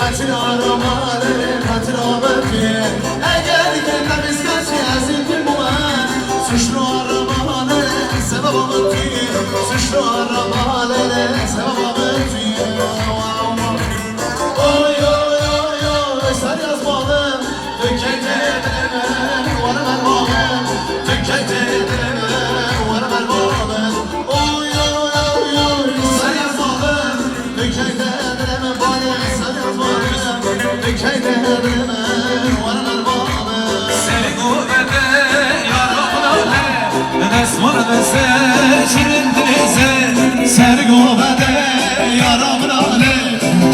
قتل آرامانه قتل آبتیه اگر دلم اسکاچی از این دل موان سوش رو آرامانه سبب آبتیه سوش رو آرامانه سبب آبتیه اوی اوی اوی اوی سری از باغم دکه دلمه وارم الباغم دکه دلمه وارم الباغم اوی اوی اوی اوی سری از باغم دکه دلمه باغم سری از باغم دکه دلمه وارم الباغم سری گوبده یارم دست مرد شیرین دلیزه سری گوبده یارم ناله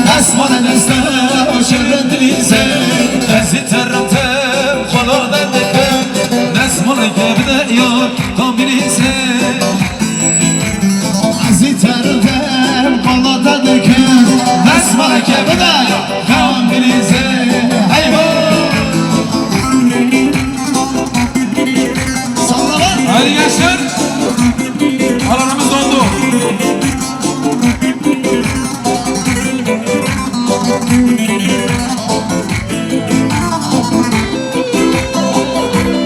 دست مرد شیرین دلیزه دستی ترمتم خلودن دکم دست مرد گبده یار کامبینیزه دستی ترمتم خلودن دکم دست مرد گبده کامبینیزه hadi gençler alanımız dondu.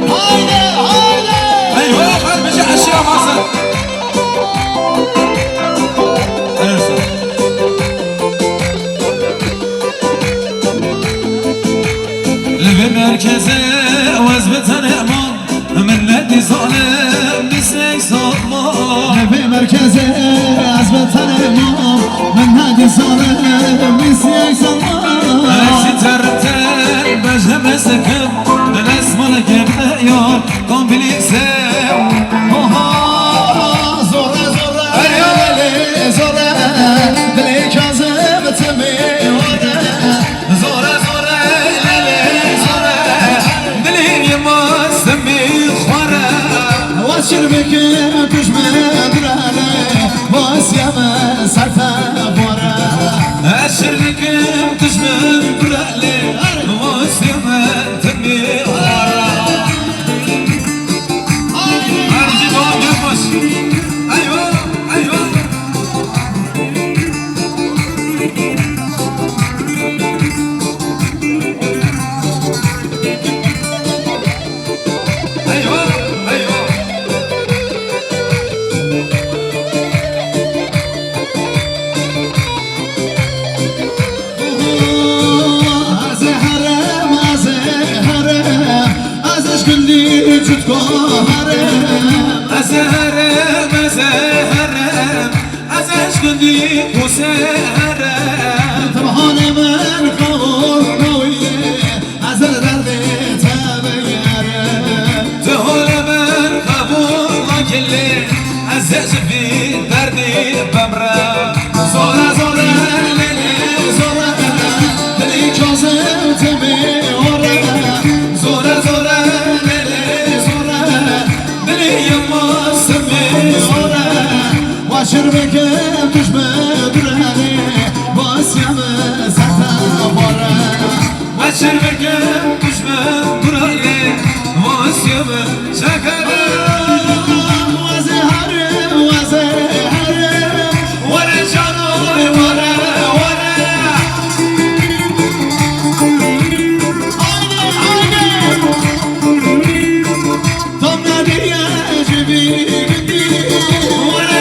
haydi haydi eyvah kalbeci aşağı masa evet Lübü merkeze vazbeten eman من ندی ظالم نیستک سامان به مرکز از وطن ما من ندی ظالم نیستک سامان اکسی ترتن بجه مسکم دل اسمان گبده یار کامبینیزه زوره زوره دلی زوره دلی کازم تمیوره زوره زوره للی زوره دلی ماستم واشر بكم تجمد راني واسيام سرتا بورا اشر بكم تجمد راني واسيام تمي ورا ارجي دوام يفش ايوه ايوه أزهرم أزهرم أزهرم وسهرم طبعا من قوية أزل دردي تبيرم تهول من قبول كلي أزهر في دردي بمرة زورا زورا ليلي زورا دلي كازم تبي ورا زورا زورا ليلي زورا دلي يما سمي ورا واشر بكم تجمد رهني واسيام سرتا بورا واشر بكم تجمد رهني واسيام شكرا وزهرم وزهرم ورا جانوي ورا ورا haydi haydi tam nadiye gibi ورا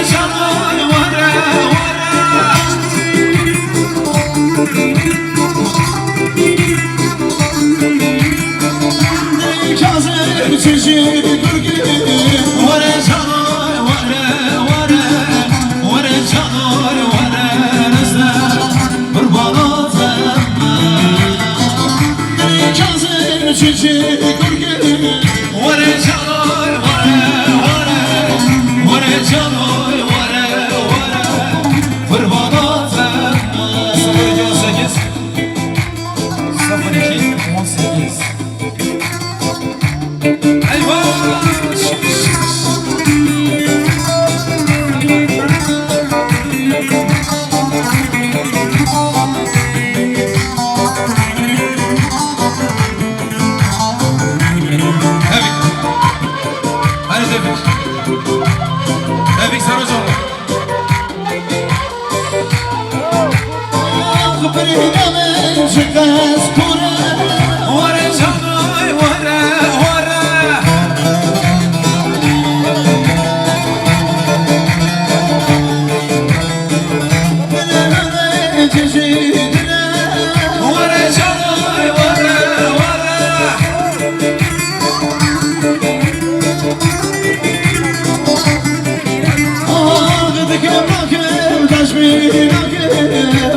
تشبيهك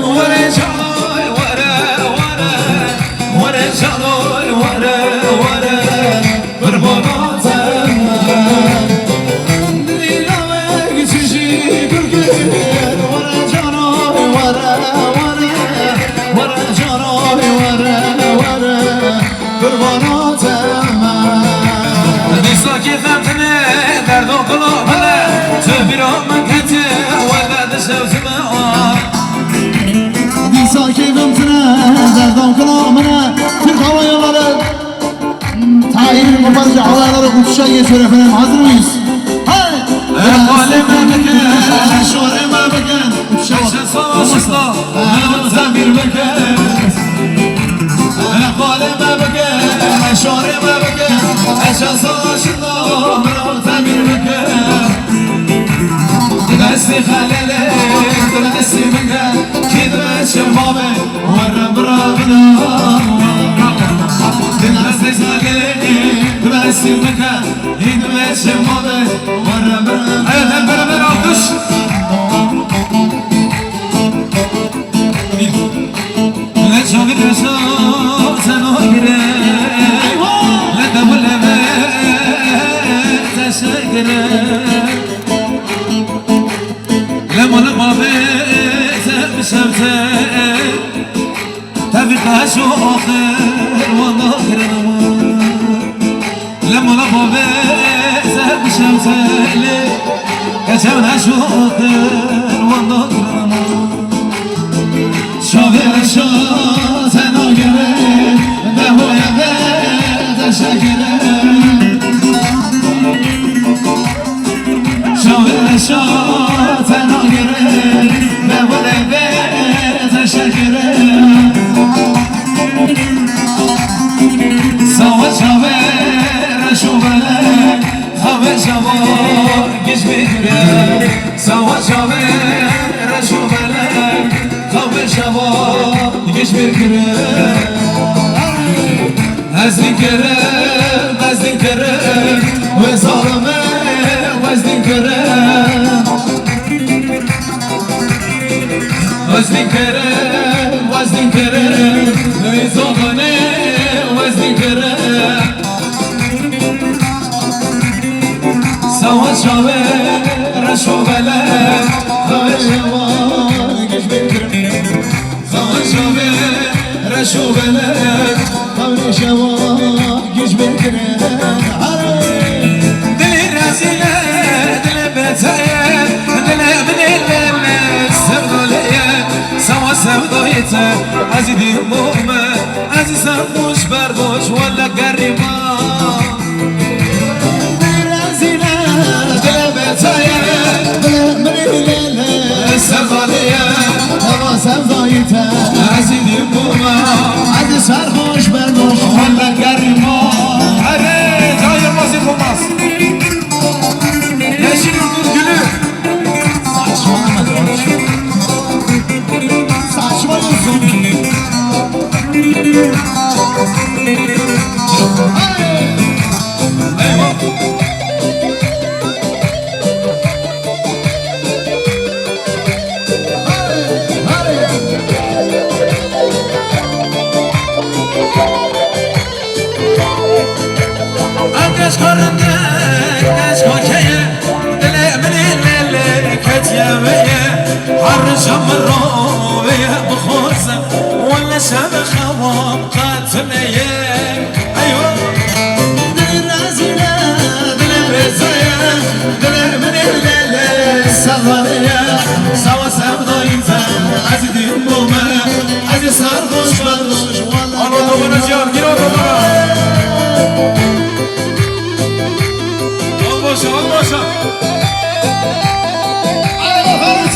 ورا جاي ورا جاي ورا قربانات دليلك تجي كركر ورا جاي ورا جاي ورا قربانات ديساكي ثمتني دردو قلوبنا تبيرو من كتير ولا دشوت معاه Sakin ömtüne, derdan kılamına Türk Hava Yolları Tayyip'in kurbanıcı havaları uçuşa geçiyor efendim. Hazır mıyız? Hay! Kaleme bakın, Şoreme bakın. Uçuşa Eşe savaşında Mehmet'e bir bakın Kaleme bakın, şoreme bakın Eşe savaşında Mehmet'e bir bakın Desti halele, desti minge Kidme şefabe, varra bravna Desti halele, desti minge Kidme şefabe, varra bravna Evet hep beraber alkış Ne çabuk yaşa, sen o gire Ne de bu leve, teşekküre لما بيت بشمته تبقى شو آخر والآخر لما بيت بشمته كشمنا شو آخر والآخر شاغر شات ناگره به هوی بيت شکره شاغر شات به بوله بیت شکره سوا شاوه رشو بله خواه شوا گش بگیره سوا شاوه رشو بله خواه شوا گش بگیره از دین کره و ظالمه و از دین کره وزن كرم ويزوغني وزن كرم سوا شاوه رشو بلد خواه شواقش بكرم سوا شاوه رشو بلد خواه شواقش بكرم دلي راسينا دلي بتايا دلي من الليل سبغليا سوا سودايته عزيزي مؤمن عزيز سرموش بردوش ولا قريبا برازينا دلبتايا من الليل سبغليا سوا سودايته عزيزي مؤمن عزيز سرموش بردوش ولا قريبا علي جاير مازي olmaz Yeşil Yıldız Gülü Saçmalamadı Saçmalıyorsun Eyvah Ateş karında Ateş koçaya Dile minille Ketiyemeye Har şamroya Bukhuza Valla şam khavam Qatleye Eyvah Dile razile Dile bezaya Dile minille Savaraya Sava sevdayımza Azidim bulmaya Aziz sarhoş barhoş Anadolu'na cihan gir Anadolu'na Al başa Hadi bakalım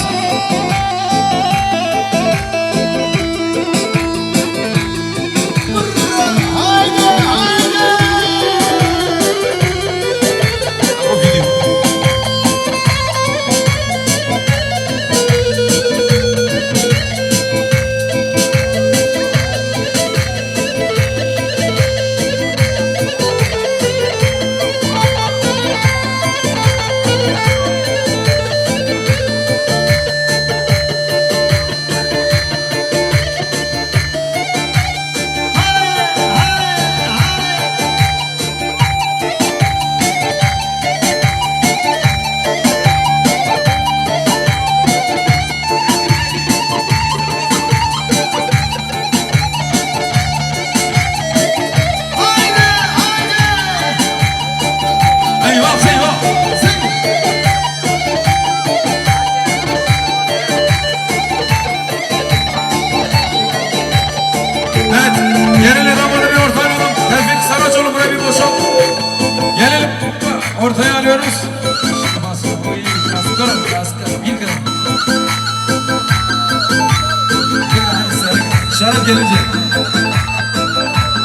Şarap gelince.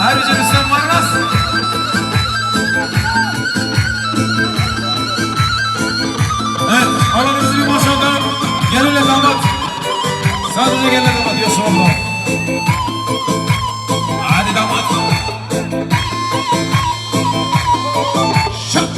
Ayrıca Müslüman varmaz. Evet, alanımızı bir boşaltalım. Gelinle damat. Sadece gelinle damat. Yaşa Allah. Hadi damat. Şak.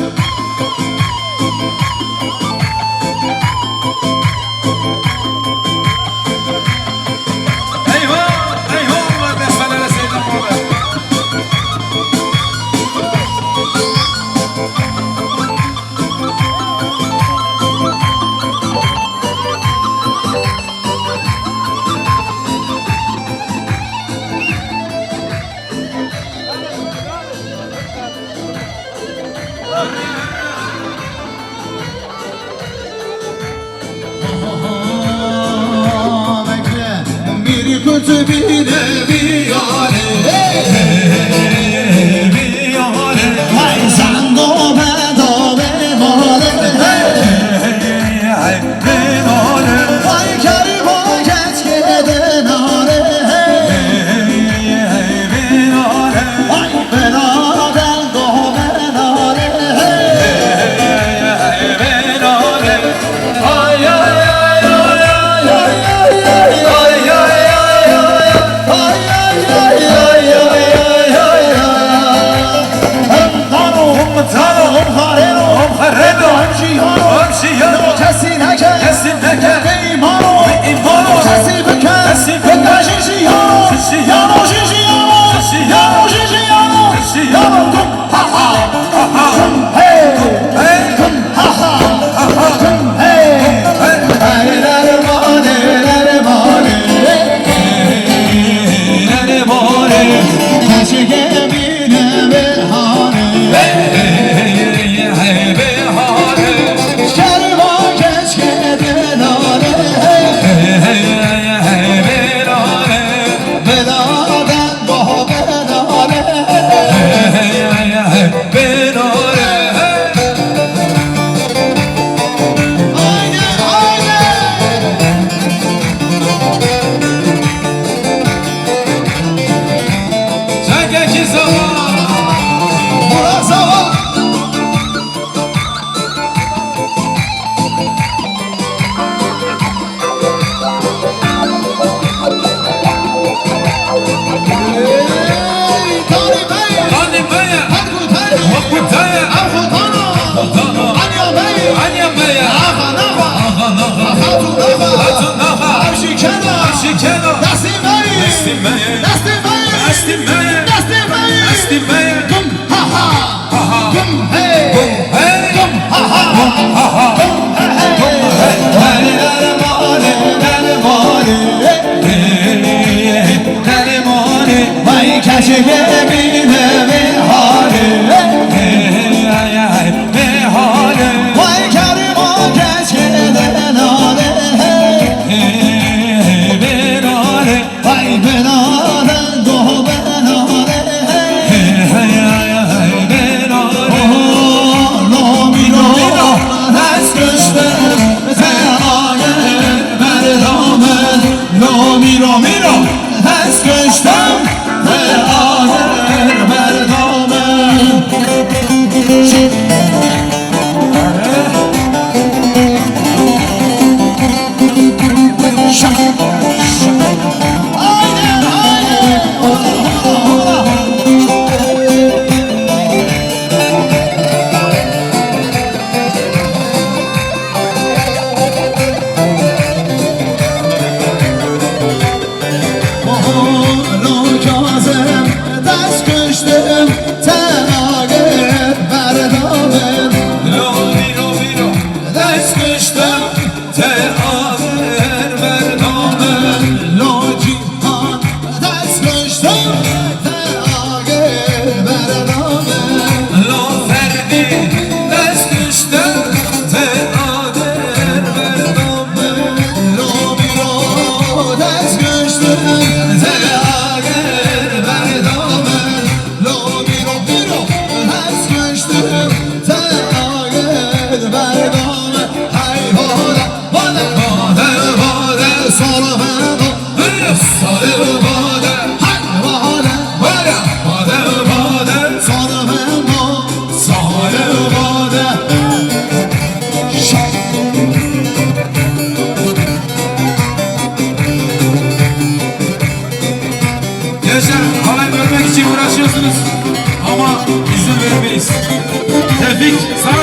Hey, hold up.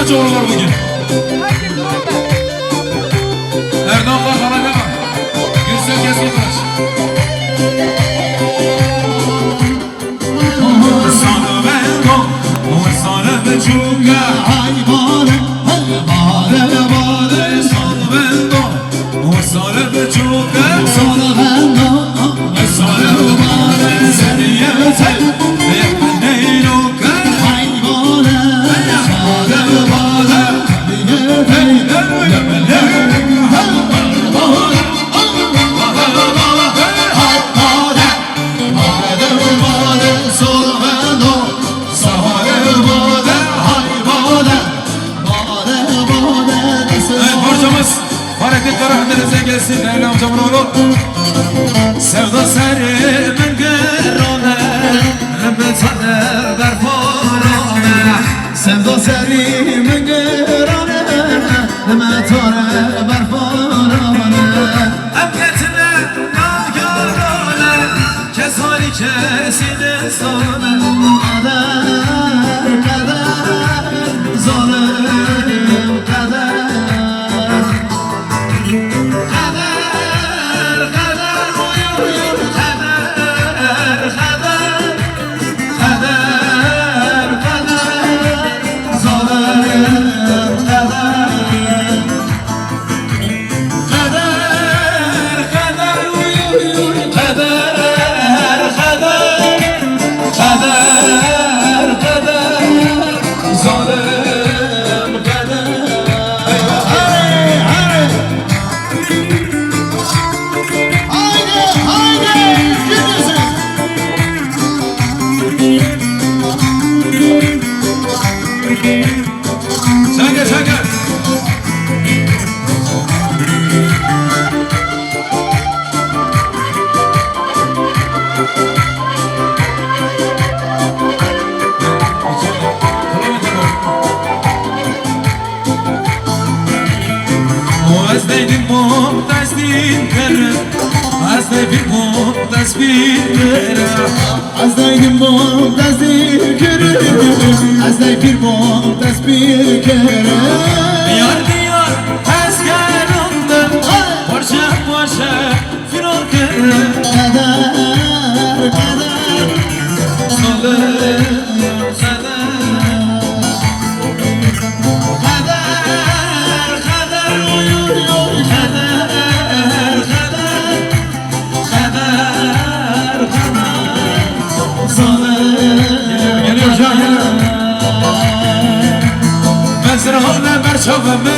çoğrular bugün. Erdoğan var bana devam. Gürsel kes otur. Sana ben o, sana ben çunga. Hayvanım, hayvanım, hayvanım. Sana ben o, sana ben çunga. Sana ben de Sana ben seni yeter. Yapma neyin o kadar. hayvanım. Hareketler rahmetinize gelsin değerli amcamın oğlu. Sevda seri men gerone, Mehmet Haner berforone. Sevda seri min gerane, Mehmetane berforane. Emniyetine nagarone, kesali kesine sone. Kader, kader, zalim kader. Kader, kader, uyur, kader, kader. Kader, kader, zalim kader. Kader, kader, uyur, kader, kader. Kader, kader, zalim kader. Hey, hey. Haydi, haydi, gidiyorsun. Sen gel sen gel. Az neydim mumtaz dinlerim, az neydim mumtaz dinlerim. Azdaydım bomdaz bir kere, azday bir bomdaz bir kere. Diyar diyar tezgahımdan, parça parça firar kere. Kader, kader, Zalim kader. kader, kader, uyuyor. Kader, kader, kader, kader, zalim. Geliyor can geliyor. Mezrahane merçaveme,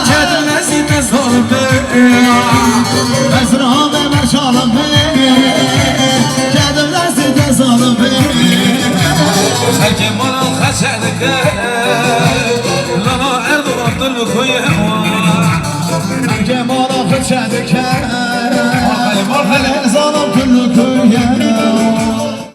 kedine zinde zalime. Mezrahane merşalım kedimler sizde zalim. Herkes bana kaçadık, lana Erdoğan dolu koyuyor. Kemal afı çedik